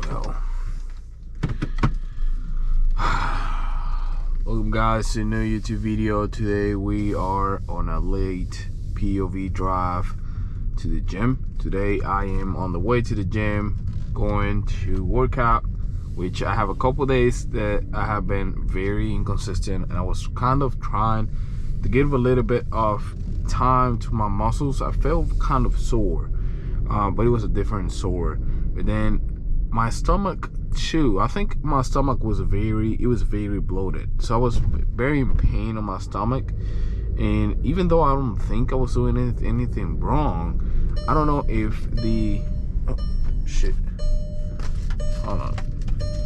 go. Welcome guys to a new YouTube video. Today we are on a late POV drive to the gym. Today I am on the way to the gym going to work out, which I have a couple days that I have been very inconsistent, and I was kind of trying to give a little bit of time to my muscles. I felt kind of sore, but it was a different sore. But then my stomach too, I think my stomach was very bloated, so I was very in pain on my stomach. And even though I don't think I was doing anything wrong, I don't know if the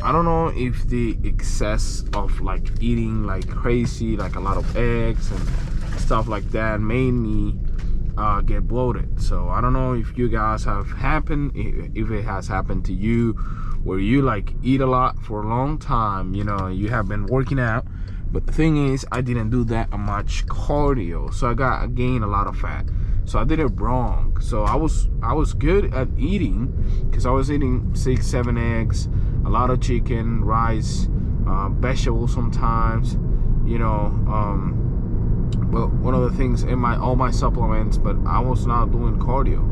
I don't know if the excess of like eating like crazy, like a lot of eggs and stuff like that, made me get bloated. So I don't know if you guys have happened, if it has happened to you, where you like eat a lot for a long time, you know, you have been working out, but the thing is I didn't do that much cardio, so I gained a lot of fat. So I did it wrong. So I was good at eating, because I was eating 6-7 eggs, a lot of chicken, rice, vegetables sometimes, you know, but one of the things in all my supplements, but I was not doing cardio.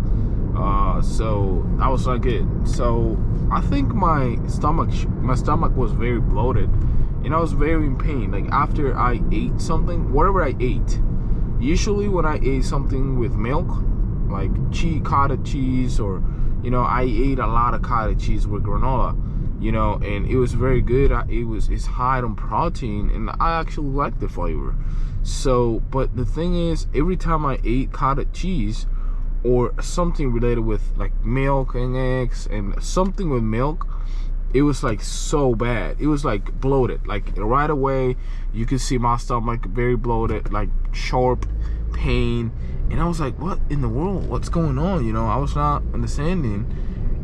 So that was not good. So I think my stomach was very bloated, and I was very in pain. Like after I ate something, whatever I ate, usually when I ate something with milk, like cottage cheese, or, you know, I ate a lot of cottage cheese with granola, you know, and it was very good. It's high on protein, and I actually like the flavor. So, but the thing is, every time I ate cottage cheese or something related with like milk and eggs and something with milk, it was like so bad. It was like bloated. Like right away you could see my stomach very bloated, like sharp pain, and I was like, what in the world, what's going on? You know, I was not understanding.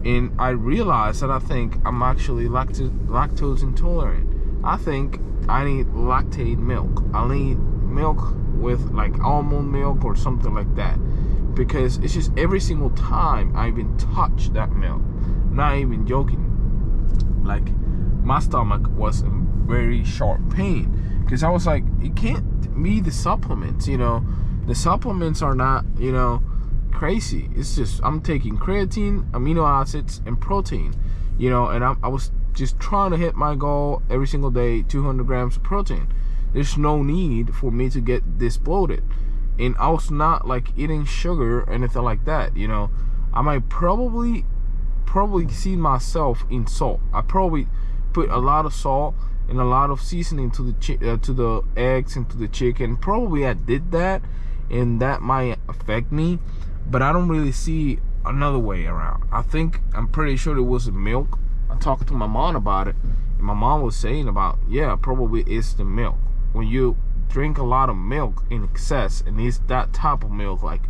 And I realized that I think I'm actually lactose intolerant. I think I need lactate milk. I need milk with like almond milk or something like that, because it's just every single time I even touch that milk, not even joking, like my stomach was in very sharp pain, because I was like, it can't be the supplements, you know, the supplements are not, you know, crazy. It's just I'm taking creatine, amino acids, and protein, you know, and I was just trying to hit my goal every single day, 200 grams of protein. There's no need for me to get this bloated. And I was not like eating sugar or anything like that, you know. I might probably see myself in salt. I probably put a lot of salt and a lot of seasoning to the eggs and to the chicken. Probably I did that, and that might affect me, but I don't really see another way around. I'm pretty sure it was milk. I talked to my mom about it, and my mom was saying about, yeah, probably it's the milk. When you drink a lot of milk in excess, and it's that type of milk, like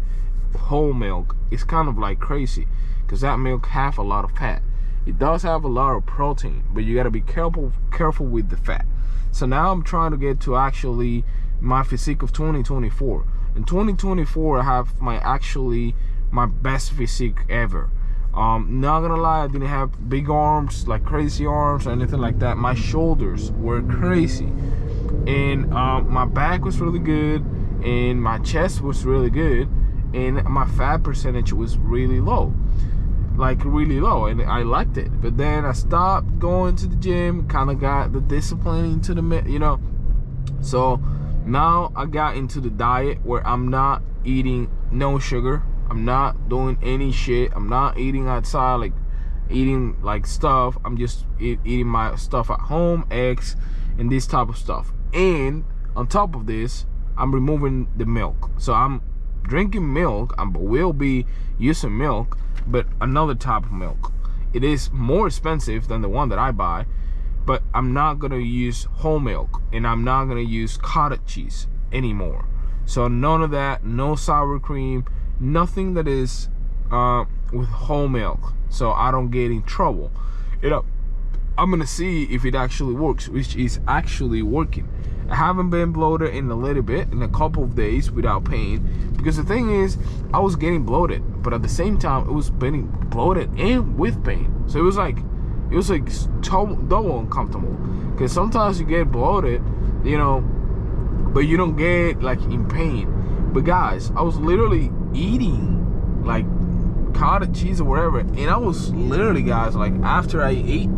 whole milk, it's kind of like crazy, because that milk have a lot of fat. It does have a lot of protein, but you got to be careful with the fat. So now I'm trying to get to actually my physique of 2024. In 2024 I have my best physique ever. Not gonna lie, I didn't have big arms, like crazy arms or anything like that. My shoulders were crazy, and my back was really good, and my chest was really good, and my fat percentage was really low, like really low, and I liked it. But then I stopped going to the gym, kind of got the discipline into the, you know, so now I got into the diet where I'm not eating no sugar, I'm not doing any shit, I'm not eating outside, like eating like stuff. I'm just eating my stuff at home, eggs and this type of stuff. And on top of this, I'm removing the milk. So I'm drinking milk, I will be using milk, but another type of milk. It is more expensive than the one that I buy, but I'm not gonna use whole milk, and I'm not gonna use cottage cheese anymore. So none of that, no sour cream, nothing that is with whole milk, so I don't get in trouble. You know, I'm gonna see if it actually works, which is actually working. I haven't been bloated in a little bit, in a couple of days without pain, because the thing is, I was getting bloated, but at the same time it was getting bloated and with pain. So it was like It was like double uncomfortable, because sometimes you get bloated, you know, but you don't get like in pain. But guys, I was literally eating like cottage cheese or whatever, and I was literally, guys, like after I ate,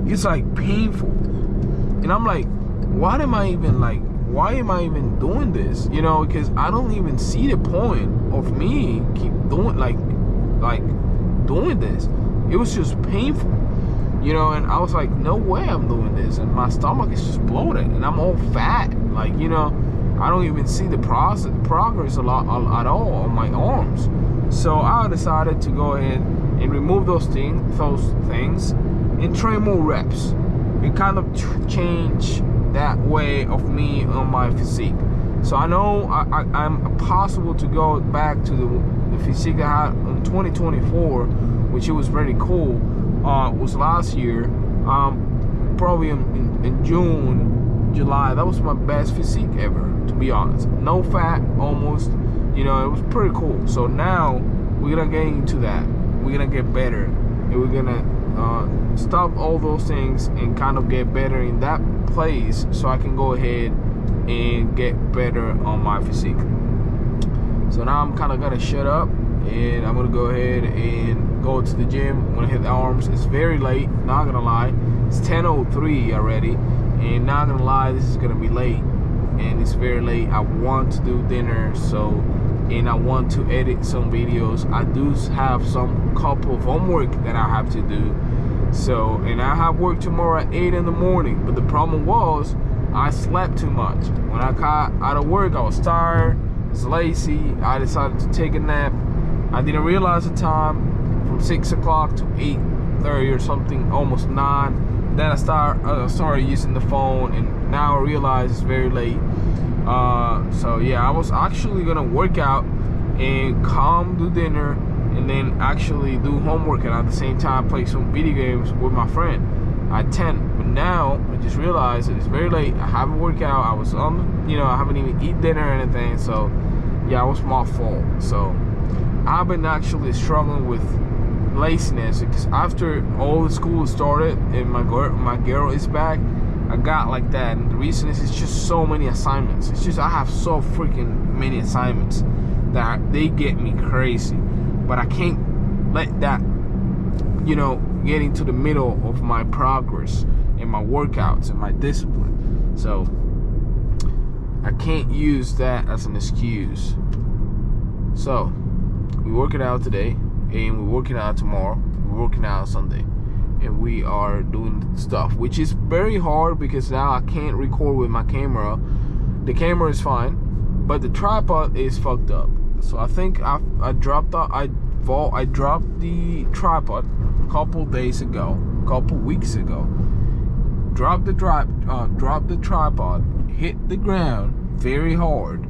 it's like painful, and I'm like, why am I even doing this? You know, because I don't even see the point of me keep doing like doing this. It was just painful, you know, and I was like, no way I'm doing this, and my stomach is just bloated, and I'm all fat, like, you know, I don't even see the progress at all on my arms. So I decided to go ahead and remove those things and train more reps and kind of change that way of me on my physique. So I know I'm possible to go back to the physique I had in 2024, which it was very cool. Was last year, probably in June, July. That was my best physique ever, to be honest. No fat, almost. You know, it was pretty cool. So now we're gonna get into that. We're gonna get better, and we're gonna stop all those things and kind of get better in that place, so I can go ahead and get better on my physique. So now I'm kind of gonna shut up, and I'm gonna go ahead and go to the gym. I'm gonna hit the arms. It's very late, not gonna lie. It's 10:03 already, and not gonna lie, this is gonna be late, and it's very late. I want to do dinner, and I want to edit some videos. I do have some couple of homework that I have to do. So, and I have work tomorrow at 8 in the morning. But the problem was, I slept too much. When I got out of work, I was tired, I was lazy. I decided to take a nap. I didn't realize the time, from 6 o'clock to 8:30 or something, almost 9. Then I started using the phone, and now I realize it's very late. So yeah, I was actually gonna work out and do dinner, and then actually do homework, and at the same time play some video games with my friend at 10. But now I just realized that it's very late. I haven't worked out. I was you know, I haven't even eaten dinner or anything. So yeah, it was my fault. So I've been actually struggling with laziness, because after all the school started and my girl is back, I got like that. And the reason is, it's just so many assignments. It's just, I have so freaking many assignments that they get me crazy. But I can't let that, you know, get into the middle of my progress and my workouts and my discipline. So I can't use that as an excuse. So we're working out today, and we're working out tomorrow, we're working out Sunday, and we are doing stuff, which is very hard because now I can't record with my camera. The camera is fine, but the tripod is fucked up. So I think I dropped the tripod a couple weeks ago. Dropped the tripod, hit the ground very hard,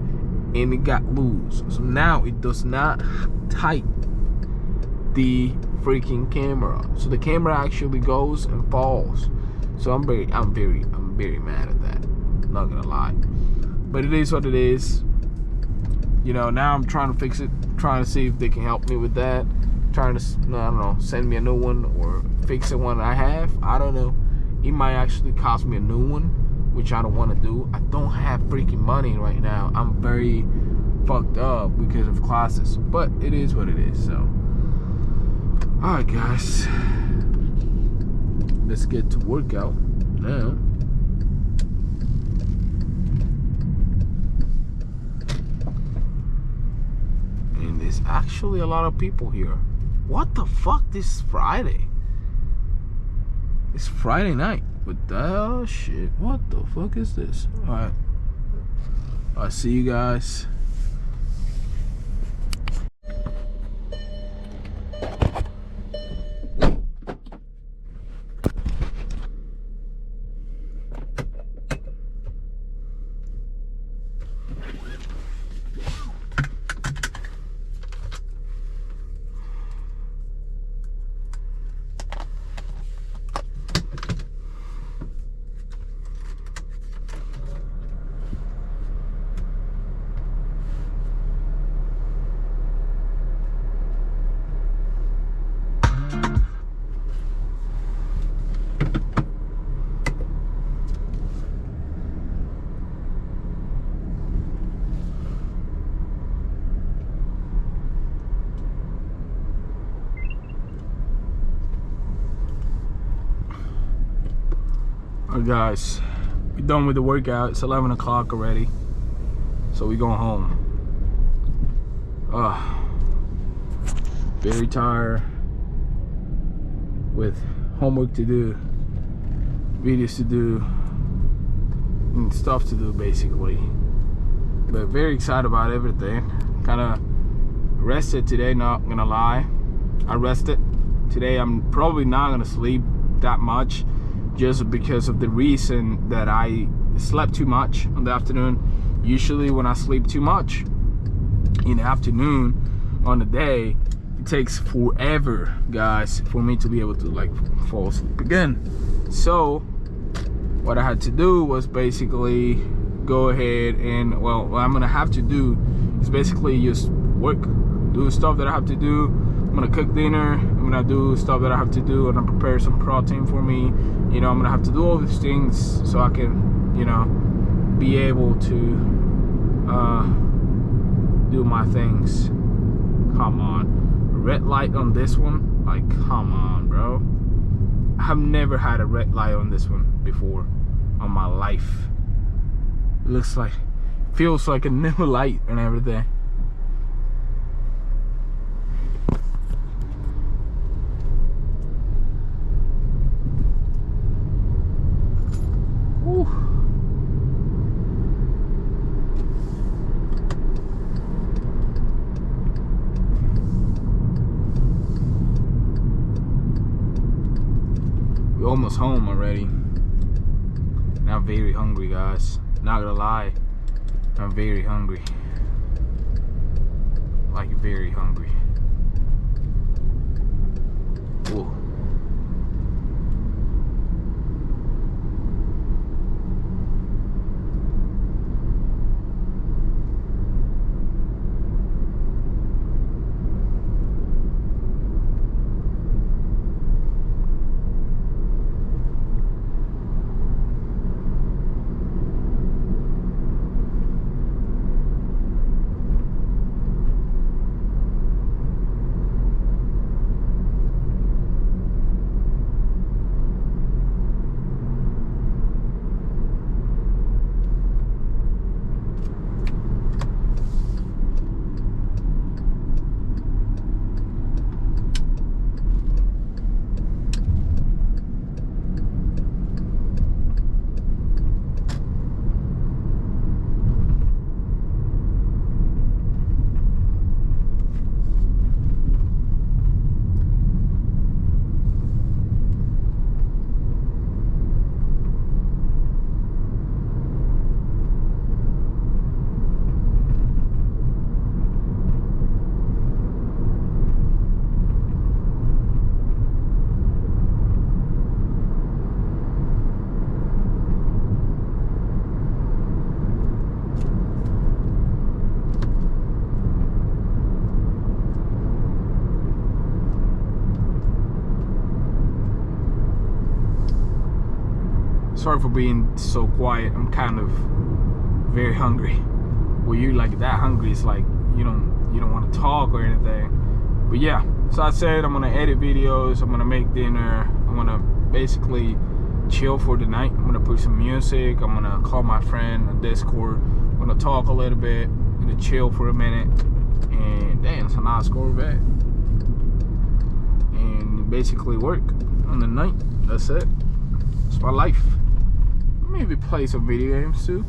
and it got loose. So now it does not tight the freaking camera. So the camera actually goes and falls. So I'm very mad at that. Not gonna lie. But it is what it is. You know, now I'm trying to fix it, trying to see if they can help me with that. Trying to, I don't know, send me a new one or fix the one I have. I don't know. It might actually cost me a new one, which I don't want to do. I don't have freaking money right now. I'm very fucked up because of classes. But it is what it is, so. Alright guys, let's get to workout now. And there's actually a lot of people here. What the fuck, this is Friday? It's Friday night. What the shit? What the fuck is this? Alright, I'll see you guys. Alright guys, we're done with the workout. It's 11 o'clock already, so we're going home. Very tired, with homework to do, videos to do, and stuff to do basically. But very excited about everything. Kind of rested today, not gonna lie. I rested today. I'm probably not gonna sleep that much, just because of the reason that I slept too much in the afternoon. Usually when I sleep too much in the afternoon on the day, it takes forever, guys, for me to be able to like fall asleep again. So what I had to do was basically go ahead and, well, what I'm gonna have to do is basically just work, do stuff that I have to do. I'm gonna cook dinner, I'm gonna do stuff that I have to do, and I'm prepare some protein for me. You know, I'm gonna have to do all these things so I can, you know, be able to do my things. Come on, red light on this one, like, come on, bro. I have never had a red light on this one before on my life. It looks like, feels like a new light and everything. Woo. We're almost home already. And I'm very hungry, guys. Not gonna lie, I'm very hungry. Like, very hungry. Whoa. Sorry for being so quiet. I'm kind of very hungry. When you're like that hungry, it's like you don't want to talk or anything. But yeah, so I said I'm gonna edit videos, I'm gonna make dinner, I'm gonna basically chill for the night. I'm gonna put some music, I'm gonna call my friend on Discord, I'm gonna talk a little bit, I'm gonna chill for a minute, and damn, it's a nice Corvette. And basically work on the night. That's it. It's my life. Maybe play some video games too.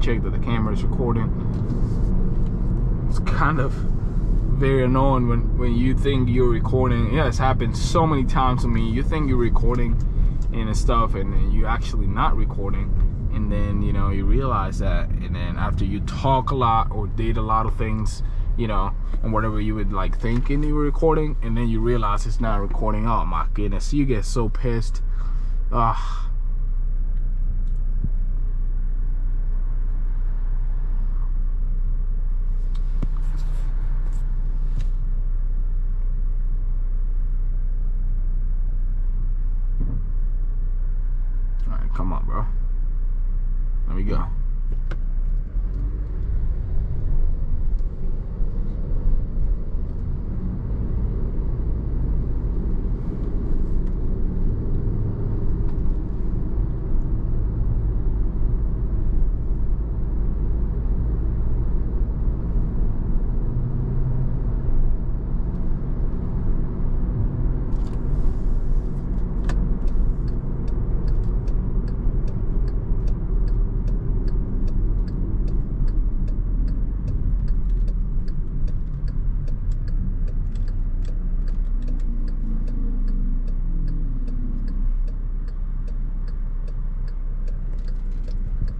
check that the camera is recording. It's kind of very annoying when you think you're recording. Yeah, it's happened so many times to me. You think you're recording and stuff, and then you're actually not recording, and then you know you realize that, and then after you talk a lot or did a lot of things, you know, and whatever you would like thinking you were recording, and then you realize it's not recording. Oh my goodness, you get so pissed. Alright, come on, bro. Let me go.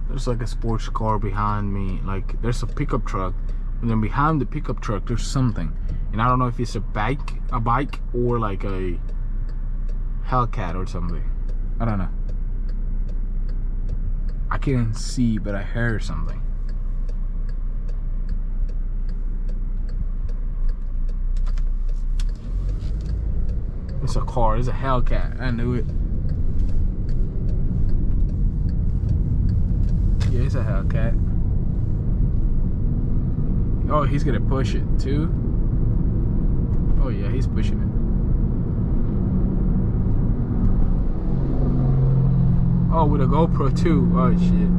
There's like a sports car behind me. Like there's a pickup truck, and then behind the pickup truck there's something, and I don't know if it's a bike or like a Hellcat or something. I don't know. I can't see, but I heard something. It's a car. It's a Hellcat. I knew it. Yeah, it's a Hellcat. Oh, he's gonna push it too. Oh yeah, he's pushing it. Oh, with a GoPro too. Oh shit.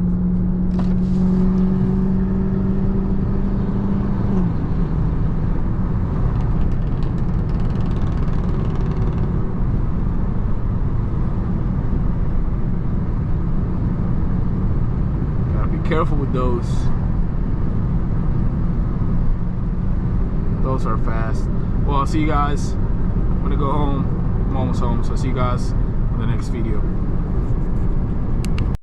Careful with those. Those are fast. Well, I'll see you guys. I'm gonna go home. I'm almost home, so I'll see you guys in the next video.